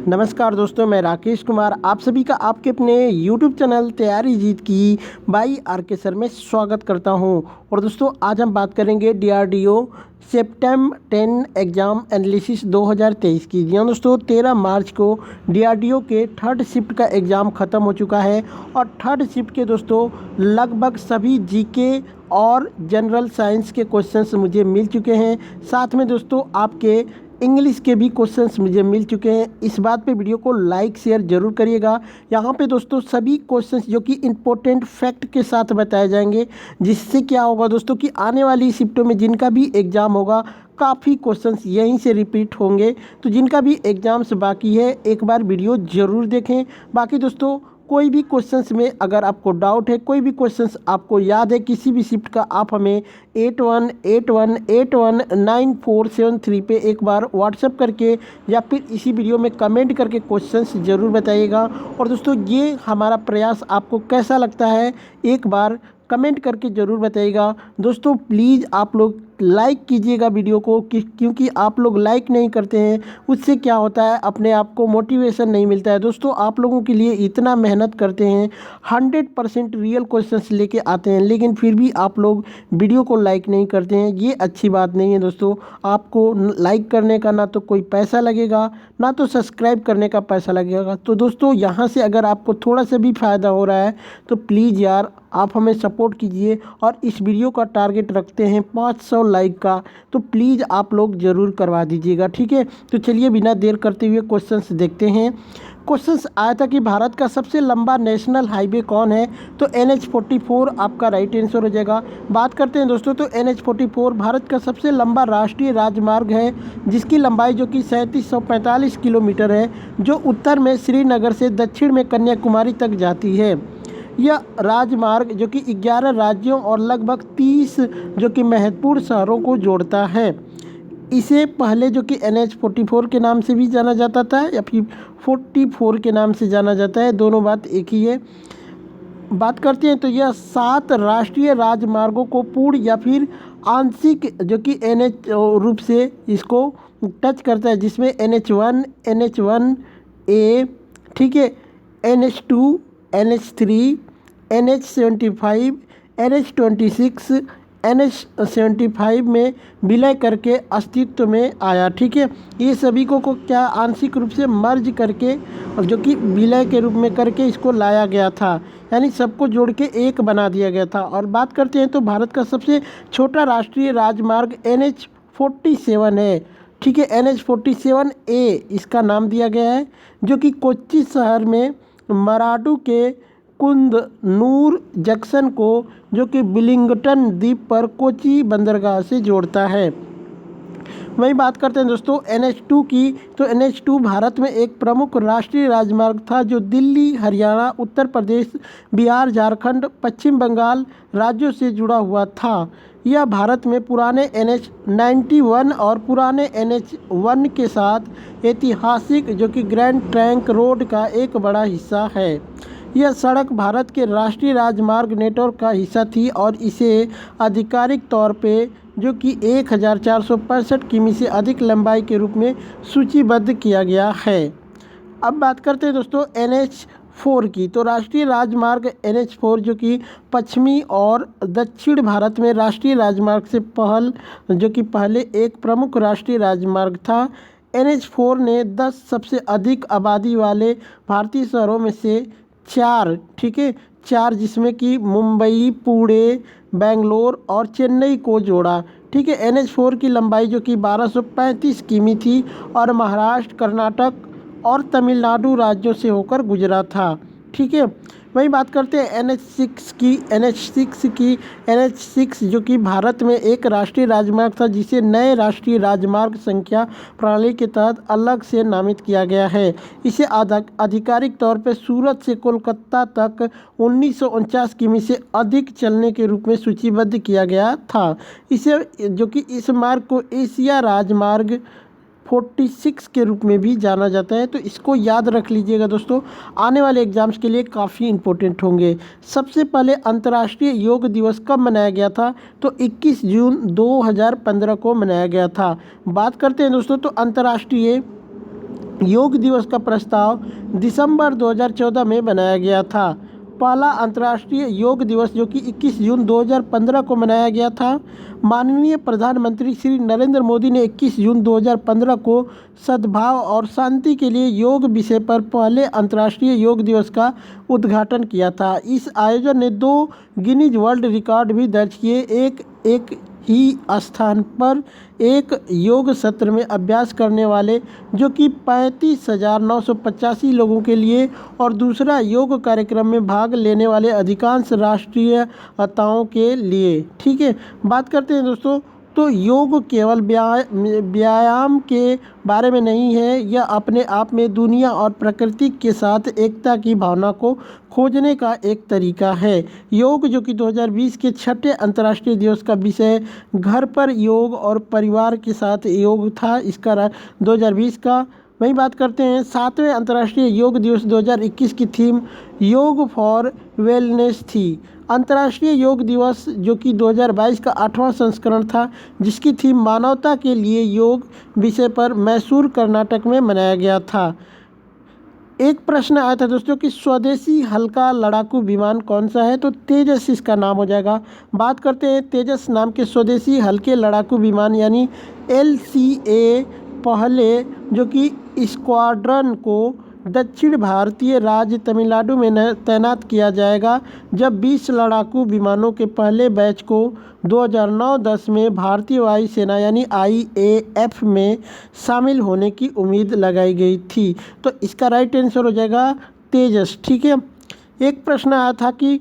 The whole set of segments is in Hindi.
नमस्कार दोस्तों, मैं राकेश कुमार आप सभी का आपके अपने YouTube चैनल तैयारी जीत की बाई आर के सर में स्वागत करता हूं। और दोस्तों आज हम बात करेंगे DRDO सेप्टेम्बर 10 एग्ज़ाम एनालिसिस 2023 की। जी हाँ दोस्तों, 13 मार्च को DRDO के थर्ड शिफ्ट का एग्ज़ाम ख़त्म हो चुका है और थर्ड शिफ्ट के दोस्तों लगभग सभी जीके और जनरल साइंस के क्वेश्चंस मुझे मिल चुके हैं। साथ में दोस्तों आपके इंग्लिश के भी क्वेश्चंस मुझे मिल चुके हैं। इस बात पे वीडियो को लाइक शेयर ज़रूर करिएगा। यहाँ पे दोस्तों सभी क्वेश्चंस जो कि इम्पोर्टेंट फैक्ट के साथ बताए जाएंगे, जिससे क्या होगा दोस्तों कि आने वाली शिफ्टों में जिनका भी एग्ज़ाम होगा काफ़ी क्वेश्चंस यहीं से रिपीट होंगे। तो जिनका भी एग्ज़ाम्स बाकी है एक बार वीडियो ज़रूर देखें। बाकी दोस्तों कोई भी क्वेश्चंस में अगर आपको डाउट है, कोई भी क्वेश्चंस आपको याद है किसी भी शिफ्ट का, आप हमें 8181819473 पे एक बार व्हाट्सएप करके या फिर इसी वीडियो में कमेंट करके क्वेश्चंस ज़रूर बताइएगा। और दोस्तों ये हमारा प्रयास आपको कैसा लगता है एक बार कमेंट करके ज़रूर बताइएगा। दोस्तों प्लीज़ आप लोग लाइक कीजिएगा वीडियो को, क्योंकि आप लोग लाइक नहीं करते हैं उससे क्या होता है, अपने आप को मोटिवेशन नहीं मिलता है। दोस्तों आप लोगों के लिए इतना मेहनत करते हैं, 100% रियल क्वेश्चंस लेके आते हैं, लेकिन फिर भी आप लोग वीडियो को लाइक नहीं करते हैं। ये अच्छी बात नहीं है दोस्तों। आपको लाइक करने का ना तो कोई पैसा लगेगा, ना तो सब्सक्राइब करने का पैसा लगेगा। तो दोस्तों यहाँ से अगर आपको थोड़ा सा भी फ़ायदा हो रहा है तो प्लीज़ यार आप हमें सपोर्ट कीजिए। और इस वीडियो का टारगेट रखते हैं 500 लाइक का, तो प्लीज़ आप लोग ज़रूर करवा दीजिएगा, ठीक है। तो चलिए बिना देर करते हुए क्वेश्चंस देखते हैं। क्वेश्चंस आया था कि भारत का सबसे लंबा नेशनल हाईवे कौन है, तो NH44 आपका राइट आंसर हो जाएगा। बात करते हैं दोस्तों, तो NH44 भारत का सबसे लंबा राष्ट्रीय राजमार्ग है, जिसकी लंबाई जो कि 3745 किलोमीटर है, जो उत्तर में श्रीनगर से दक्षिण में कन्याकुमारी तक जाती है। यह राजमार्ग जो कि 11 राज्यों और लगभग 30 जो कि महत्वपूर्ण शहरों को जोड़ता है। इसे पहले जो कि NH44 के नाम से भी जाना जाता था या फिर 44 के नाम से जाना जाता है, दोनों बात एक ही है। बात करते हैं तो यह 7 राष्ट्रीय राजमार्गों को पूर्ण या फिर आंशिक जो कि NH रूप से इसको टच करता है, जिसमें NH1 NH1A, ठीक है, NH2 NH3 NH75 NH26 NH75 में विलय करके अस्तित्व में आया, ठीक है। ये सभी को क्या आंशिक रूप से मर्ज करके और जो कि विलय के रूप में करके इसको लाया गया था, यानी सबको जोड़ के एक बना दिया गया था। और बात करते हैं तो भारत का सबसे छोटा राष्ट्रीय राजमार्ग NH47 है, ठीक है। NH47A इसका नाम दिया गया है, जो कि कोच्चि शहर में मराडू के कुंदनूर जंक्शन को जो कि विलिंगटन द्वीप पर कोच्चि बंदरगाह से जोड़ता है। वही बात करते हैं दोस्तों NH2 की, तो NH2 भारत में एक प्रमुख राष्ट्रीय राजमार्ग था, जो दिल्ली, हरियाणा, उत्तर प्रदेश, बिहार, झारखंड, पश्चिम बंगाल राज्यों से जुड़ा हुआ था। यह भारत में पुराने NH91 और पुराने NH1 के साथ ऐतिहासिक जो कि ग्रैंड ट्रंक रोड का एक बड़ा हिस्सा है। यह सड़क भारत के राष्ट्रीय राजमार्ग नेटवर्क का हिस्सा थी और इसे आधिकारिक तौर पे जो कि 1465 किमी से अधिक लंबाई के रूप में सूचीबद्ध किया गया है। अब बात करते हैं दोस्तों NH4 की, तो राष्ट्रीय राजमार्ग NH4 जो कि पश्चिमी और दक्षिण भारत में राष्ट्रीय राजमार्ग से पहले एक प्रमुख राष्ट्रीय राजमार्ग था। NH4 ने 10 सबसे अधिक आबादी वाले भारतीय शहरों में से 4, ठीक है, 4 जिसमें कि मुंबई, पुणे, बेंगलोर और चेन्नई को जोड़ा, ठीक है। NH4 की लंबाई जो कि 1235 किमी थी और महाराष्ट्र, कर्नाटक और तमिलनाडु राज्यों से होकर गुजरा था, ठीक है। वही बात करते हैं NH6 की। NH6 जो कि भारत में एक राष्ट्रीय राजमार्ग था, जिसे नए राष्ट्रीय राजमार्ग संख्या प्रणाली के तहत अलग से नामित किया गया है। इसे आधिकारिक तौर पर सूरत से कोलकाता तक 1949 किमी से अधिक चलने के रूप में सूचीबद्ध किया गया था। इसे जो कि इस मार्ग को एशिया राजमार्ग 46 के रूप में भी जाना जाता है। तो इसको याद रख लीजिएगा दोस्तों, आने वाले एग्जाम्स के लिए काफ़ी इम्पोर्टेंट होंगे। सबसे पहले अंतर्राष्ट्रीय योग दिवस कब मनाया गया था, तो 21 जून 2015 को मनाया गया था। बात करते हैं दोस्तों, तो अंतर्राष्ट्रीय योग दिवस का प्रस्ताव दिसंबर 2014 में बनाया गया था। पहला अंतर्राष्ट्रीय योग दिवस जो कि 21 जून 2015 को मनाया गया था। माननीय प्रधानमंत्री श्री नरेंद्र मोदी ने 21 जून 2015 को सद्भाव और शांति के लिए योग विषय पर पहले अंतर्राष्ट्रीय योग दिवस का उद्घाटन किया था। इस आयोजन ने 2 गिनीज वर्ल्ड रिकॉर्ड भी दर्ज किए। एक ही स्थान पर एक योग सत्र में अभ्यास करने वाले जो कि 35,985 लोगों के लिए और दूसरा योग कार्यक्रम में भाग लेने वाले अधिकांश राष्ट्रीयताओं के लिए। ठीक है, बात करते हैं दोस्तों। तो योग केवल व्यायाम के बारे में नहीं है, यह अपने आप में दुनिया और प्रकृति के साथ एकता की भावना को खोजने का एक तरीका है। योग जो कि 2020 के 6ठे अंतर्राष्ट्रीय दिवस का विषय घर पर योग और परिवार के साथ योग था, इसका 2020 का। वहीं बात करते हैं 7वें अंतर्राष्ट्रीय योग दिवस 2021 की थीम योग फॉर वेलनेस थी। अंतर्राष्ट्रीय योग दिवस जो कि 2022 का 8वां संस्करण था, जिसकी थीम मानवता के लिए योग विषय पर मैसूर कर्नाटक में मनाया गया था। एक प्रश्न आया था दोस्तों कि स्वदेशी हल्का लड़ाकू विमान कौन सा है, तो तेजस इसका नाम हो जाएगा। बात करते हैं तेजस नाम के स्वदेशी हल्के लड़ाकू विमान यानी LCA पहले जो कि स्क्वाड्रन को दक्षिण भारतीय राज्य तमिलनाडु में तैनात किया जाएगा, जब 20 लड़ाकू विमानों के पहले बैच को 2009-10 में भारतीय वायुसेना यानी IAF में शामिल होने की उम्मीद लगाई गई थी। तो इसका राइट आंसर हो जाएगा तेजस। ठीक है, एक प्रश्न आया था कि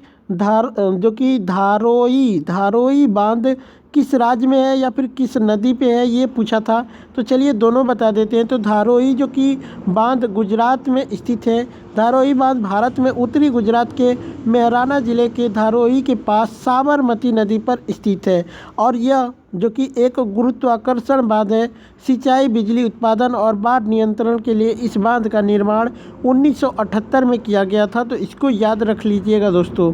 धारोई बांध किस राज्य में है या फिर किस नदी पे है, ये पूछा था। तो चलिए दोनों बता देते हैं। तो धारोई जो कि बांध गुजरात में स्थित है। धारोई बांध भारत में उत्तरी गुजरात के मेहराना ज़िले के धारोई के पास साबरमती नदी पर स्थित है और यह जो कि एक गुरुत्वाकर्षण बांध है। सिंचाई, बिजली उत्पादन और बाढ़ नियंत्रण के लिए इस बांध का निर्माण 1978 में किया गया था, तो इसको याद रख लीजिएगा दोस्तों।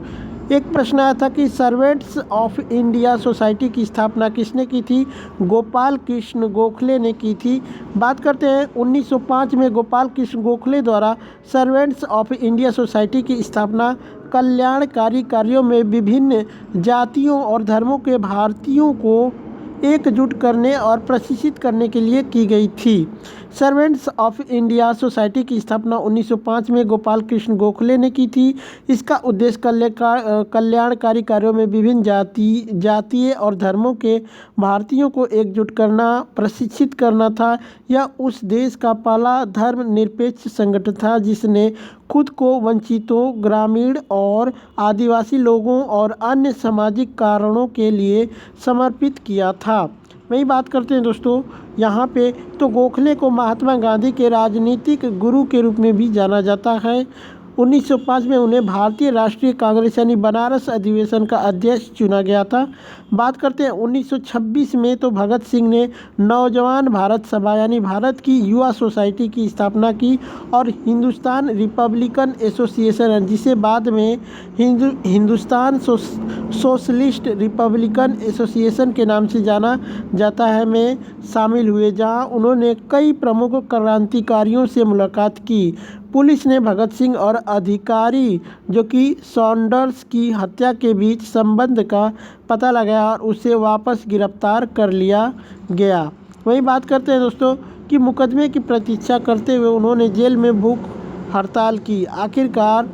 एक प्रश्न आया था कि सर्वेंट्स ऑफ इंडिया सोसाइटी की स्थापना किसने की थी, गोपाल कृष्ण गोखले ने की थी। बात करते हैं 1905 में गोपाल कृष्ण गोखले द्वारा सर्वेंट्स ऑफ इंडिया सोसाइटी की स्थापना कल्याणकारी कार्यों में विभिन्न जातियों और धर्मों के भारतीयों को एकजुट करने और प्रशिक्षित करने के लिए की गई थी। सर्वेंट्स ऑफ इंडिया सोसाइटी की स्थापना 1905 में गोपाल कृष्ण गोखले ने की थी। इसका उद्देश्य कल्याणकारी कार्यों में विभिन्न जातीय और धर्मों के भारतीयों को एकजुट करना, प्रशिक्षित करना था। यह उस देश का पहला धर्मनिरपेक्ष संगठन था जिसने खुद को वंचितों, ग्रामीण और आदिवासी लोगों और अन्य सामाजिक कारणों के लिए समर्पित किया था। वही बात करते हैं दोस्तों यहाँ पे, तो गोखले को महात्मा गांधी के राजनीतिक गुरु के रूप में भी जाना जाता है। 1905 में उन्हें भारतीय राष्ट्रीय कांग्रेस यानी बनारस अधिवेशन का अध्यक्ष चुना गया था। बात करते हैं 1926 में, तो भगत सिंह ने नौजवान भारत सभा यानी भारत की युवा सोसाइटी की स्थापना की और हिंदुस्तान रिपब्लिकन एसोसिएशन जिसे बाद में हिंदुस्तान सोशलिस्ट रिपब्लिकन एसोसिएशन के नाम से जाना जाता है में शामिल हुए, जहां उन्होंने कई प्रमुख क्रांतिकारियों से मुलाकात की। पुलिस ने भगत सिंह और अधिकारी जो कि सॉन्डर्स की हत्या के बीच संबंध का पता लगाया और उसे वापस गिरफ्तार कर लिया गया। वहीं बात करते हैं दोस्तों कि मुकदमे की प्रतीक्षा करते हुए उन्होंने जेल में भूख हड़ताल की। आखिरकार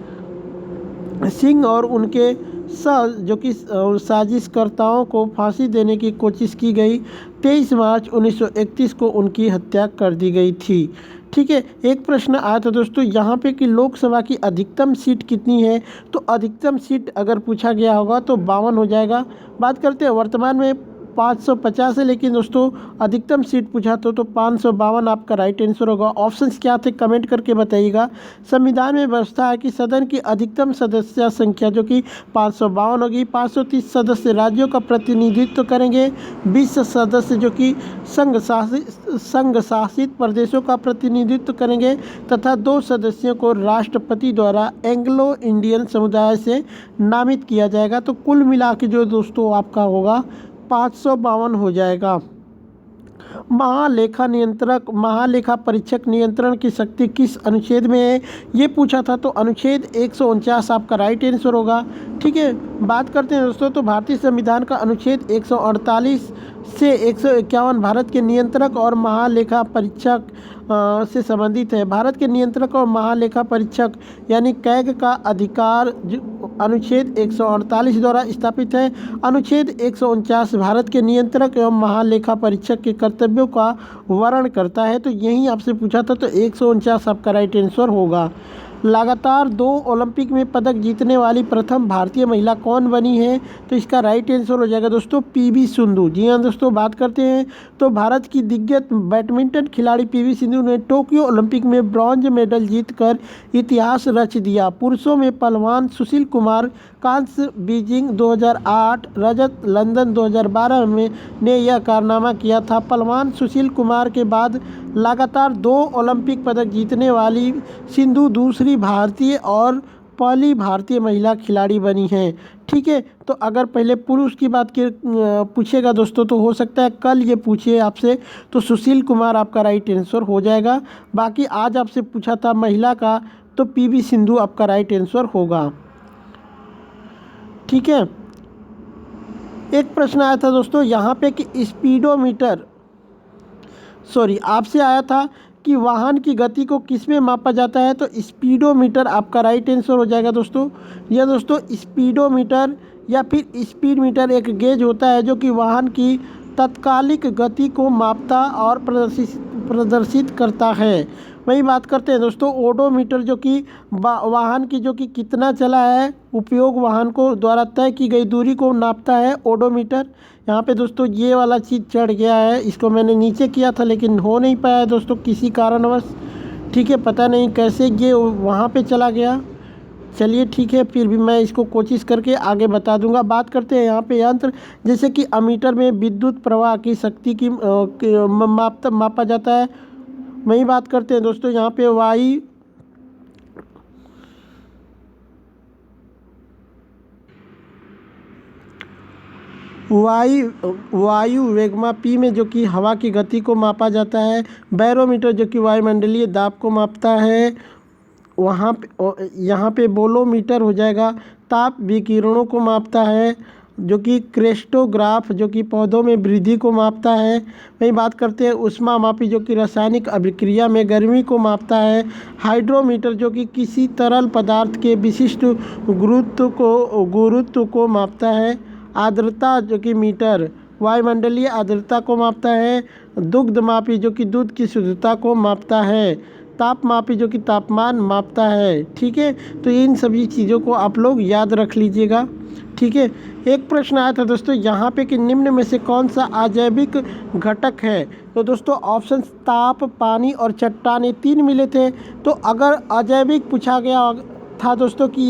सिंह और उनके जो कि साजिशकर्ताओं को फांसी देने की कोशिश की गई। 23 मार्च 1931 को उनकी हत्या कर दी गई थी। ठीक है, एक प्रश्न आया था दोस्तों यहाँ पे कि लोकसभा की अधिकतम सीट कितनी है, तो अधिकतम सीट अगर पूछा गया होगा तो 52 हो जाएगा। बात करते हैं वर्तमान में 550 है, लेकिन दोस्तों अधिकतम सीट पूछा तो 552 आपका राइट आंसर होगा। ऑप्शंस क्या थे कमेंट करके बताइएगा। संविधान में व्यवस्था है कि सदन की अधिकतम सदस्य संख्या जो कि 552 होगी। 530 सदस्य राज्यों का प्रतिनिधित्व करेंगे। 20 सदस्य जो कि संघ शासित प्रदेशों का प्रतिनिधित्व करेंगे तथा 2 सदस्यों को राष्ट्रपति द्वारा एंग्लो इंडियन समुदाय से नामित किया जाएगा। तो कुल मिला के जो दोस्तों आपका होगा 552 हो जाएगा। महालेखा परीक्षक नियंत्रण की शक्ति किस अनुच्छेद में है, ये पूछा था। तो अनुच्छेद 149 आपका राइट आंसर होगा। ठीक है, बात करते हैं दोस्तों, तो भारतीय संविधान का अनुच्छेद 148 से 151 भारत के नियंत्रक और महालेखा परीक्षक से संबंधित है। भारत के नियंत्रक और महालेखा परीक्षक यानी कैग का अधिकार अनुच्छेद 148 द्वारा स्थापित है। अनुच्छेद 149 भारत के नियंत्रक एवं महालेखा परीक्षक के कर्तव्यों का वर्णन करता है। तो यही आपसे पूछा था, तो 149 आपका राइट आंसर होगा। लगातार 2 ओलंपिक में पदक जीतने वाली प्रथम भारतीय महिला कौन बनी है, तो इसका राइट आंसर हो जाएगा दोस्तों पीवी सिंधु। जी हाँ दोस्तों, बात करते हैं तो भारत की दिग्गज बैडमिंटन खिलाड़ी पीवी सिंधु ने टोक्यो ओलंपिक में ब्रॉन्ज मेडल जीतकर इतिहास रच दिया। पुरुषों में पहलवान सुशील कुमार कांस्य बीजिंग 2008, रजत लंदन 2012 में ने यह कारनामा किया था। पहलवान सुशील कुमार के बाद लगातार 2 ओलंपिक पदक जीतने वाली सिंधु दूसरी भारतीय और पहली भारतीय महिला खिलाड़ी बनी हैं। ठीक है, तो अगर पहले पुरुष की बात के पूछेगा दोस्तों, तो हो सकता है कल ये पूछे आपसे, तो सुशील कुमार आपका राइट आंसर हो जाएगा। बाकी आज आपसे पूछा था महिला का, तो पीवी सिंधु आपका राइट आंसर होगा। ठीक है, एक प्रश्न आया था दोस्तों यहाँ पे कि आपसे आया था कि वाहन की गति को किस में मापा जाता है, तो स्पीडोमीटर आपका राइट आंसर हो जाएगा दोस्तों। यह दोस्तों स्पीडोमीटर या फिर स्पीड मीटर एक गेज होता है जो कि वाहन की तात्कालिक गति को मापता और प्रदर्शित करता है। वही बात करते हैं दोस्तों ओडोमीटर, जो कि वाहन की जो कि कितना चला है उपयोग वाहन को द्वारा तय की गई दूरी को नापता है ओडोमीटर। यहाँ पे दोस्तों ये वाला चीज़ चढ़ गया है, इसको मैंने नीचे किया था लेकिन हो नहीं पाया दोस्तों किसी कारणवश। ठीक है, पता नहीं कैसे ये वहाँ पे चला गया। चलिए ठीक है, फिर भी मैं इसको कोशिश करके आगे बता दूंगा। बात करते हैं यहाँ पे यंत्र, जैसे कि अमीटर में विद्युत प्रवाह की शक्ति की मापा जाता है। वही बात करते हैं दोस्तों यहाँ पे वायु वेगमापी में जो कि हवा की गति को मापा जाता है। बैरोमीटर जो कि वायुमंडलीय दाब को मापता है। वहाँ पे यहाँ पे बोलोमीटर हो जाएगा, ताप विकिरणों को मापता है। जो कि क्रेस्टोग्राफ जो कि पौधों में वृद्धि को मापता है। वही बात करते हैं ऊष्मामापी जो कि रासायनिक अभिक्रिया में गर्मी को मापता है। हाइड्रोमीटर जो कि किसी तरल पदार्थ के विशिष्ट गुरुत्व को मापता है। आर्द्रता जो कि मीटर वायुमंडलीय आर्द्रता को मापता है। दुग्धमापी जो कि दूध की शुद्धता को मापता है। तापमापी जो कि तापमान मापता है। ठीक है, तो इन सभी चीज़ों को आप लोग याद रख लीजिएगा। ठीक है, एक प्रश्न आया था दोस्तों यहाँ पे कि निम्न में से कौन सा अजैविक घटक है, तो दोस्तों ऑप्शन ताप, पानी और चट्टान, ये 3 मिले थे। तो अगर अजैविक पूछा गया था दोस्तों कि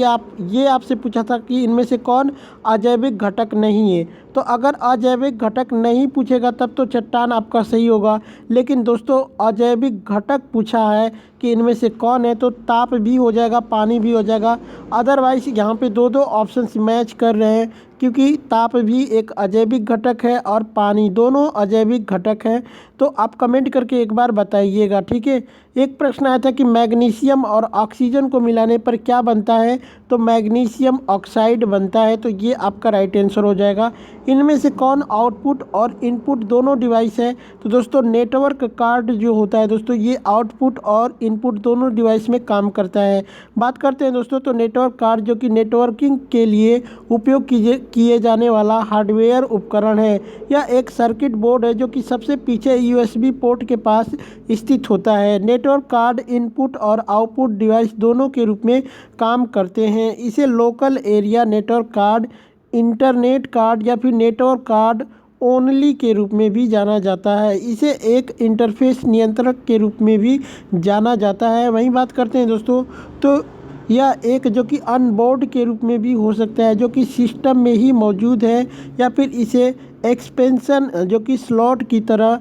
ये आपसे पूछा था कि इनमें से कौन अजैविक घटक नहीं है, तो अगर अजैविक घटक नहीं पूछेगा तब तो चट्टान आपका सही होगा। लेकिन दोस्तों अजैविक घटक पूछा है कि इनमें से कौन है, तो ताप भी हो जाएगा, पानी भी हो जाएगा। अदरवाइज यहाँ पे 2 ऑप्शंस मैच कर रहे हैं, क्योंकि ताप भी एक अजैविक घटक है और पानी, दोनों अजैविक घटक हैं। तो आप कमेंट करके एक बार बताइएगा। ठीक है, एक प्रश्न आया था कि मैग्नीशियम और ऑक्सीजन को मिलाने पर क्या बनता है, तो मैग्नीशियम ऑक्साइड बनता है। तो ये आपका राइट आंसर हो जाएगा। इनमें से कौन आउटपुट और इनपुट दोनों डिवाइस है, तो दोस्तों नेटवर्क कार्ड जो होता है दोस्तों ये आउटपुट और इनपुट दोनों डिवाइस में काम करता है। बात करते हैं दोस्तों, तो नेटवर्क कार्ड जो कि नेटवर्किंग के लिए उपयोग किए जाने वाला हार्डवेयर उपकरण है। यह एक सर्किट बोर्ड है जो कि सबसे पीछे यूएसबी पोर्ट के पास स्थित होता है। नेटवर्क कार्ड इनपुट और आउटपुट डिवाइस दोनों के रूप में काम करते हैं। इसे local area network card, internet card या फिर नेटवर्क कार्ड ओनली के रूप में भी जाना जाता है। इसे एक इंटरफेस नियंत्रक के रूप में भी जाना जाता है। वहीं बात करते हैं दोस्तों, तो यह एक जो कि ऑनबोर्ड के रूप में भी हो सकता है, जो कि सिस्टम में ही मौजूद है, या फिर इसे एक्सपेंशन जो कि स्लॉट की तरह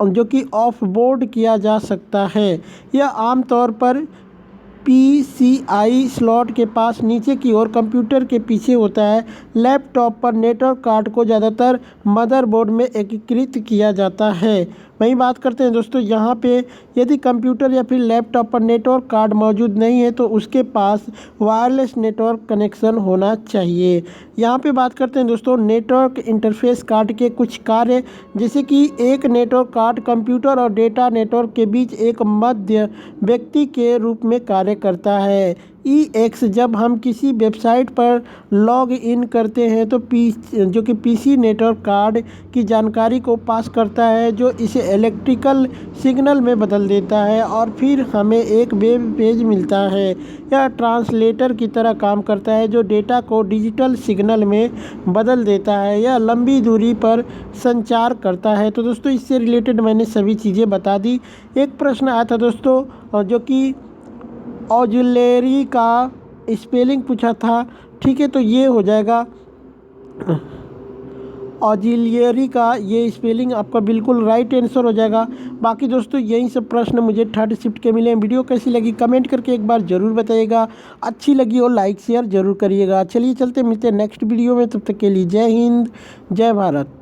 जो कि ऑफ बोर्ड किया जा सकता है। यह आमतौर पर PCI स्लॉट के पास नीचे की ओर कंप्यूटर के पीछे होता है। लैपटॉप पर नेटवर्क कार्ड को ज़्यादातर मदरबोर्ड में एकीकृत किया जाता है। वहीं बात करते हैं दोस्तों यहाँ पे, यदि कंप्यूटर या फिर लैपटॉप पर नेटवर्क कार्ड मौजूद नहीं है तो उसके पास वायरलेस नेटवर्क कनेक्शन होना चाहिए। यहाँ पे बात करते हैं दोस्तों नेटवर्क इंटरफेस कार्ड के कुछ कार्य, जैसे कि एक नेटवर्क कार्ड कंप्यूटर और डेटा नेटवर्क के बीच एक मध्य व्यक्ति के रूप में कार्य करता है। EX जब हम किसी वेबसाइट पर लॉग इन करते हैं तो जो कि PC नेटवर्क कार्ड की जानकारी को पास करता है, जो इसे इलेक्ट्रिकल सिग्नल में बदल देता है और फिर हमें एक वेब पेज मिलता है। यह ट्रांसलेटर की तरह काम करता है जो डेटा को डिजिटल सिग्नल में बदल देता है। यह लंबी दूरी पर संचार करता है। तो दोस्तों इससे रिलेटेड मैंने सभी चीज़ें बता दी। एक प्रश्न आया था दोस्तों जो कि ऑक्सिलरी का स्पेलिंग पूछा था, ठीक है, तो ये हो जाएगा ऑक्सिलरी का ये स्पेलिंग आपका बिल्कुल राइट आंसर हो जाएगा। बाकी दोस्तों यही सब प्रश्न मुझे थर्ड शिफ्ट के मिले हैं। वीडियो कैसी लगी कमेंट करके एक बार ज़रूर बताइएगा। अच्छी लगी हो लाइक शेयर ज़रूर करिएगा। चलिए चलते मिलते हैं नेक्स्ट वीडियो में, तब तक के लिए जय हिंद जय भारत।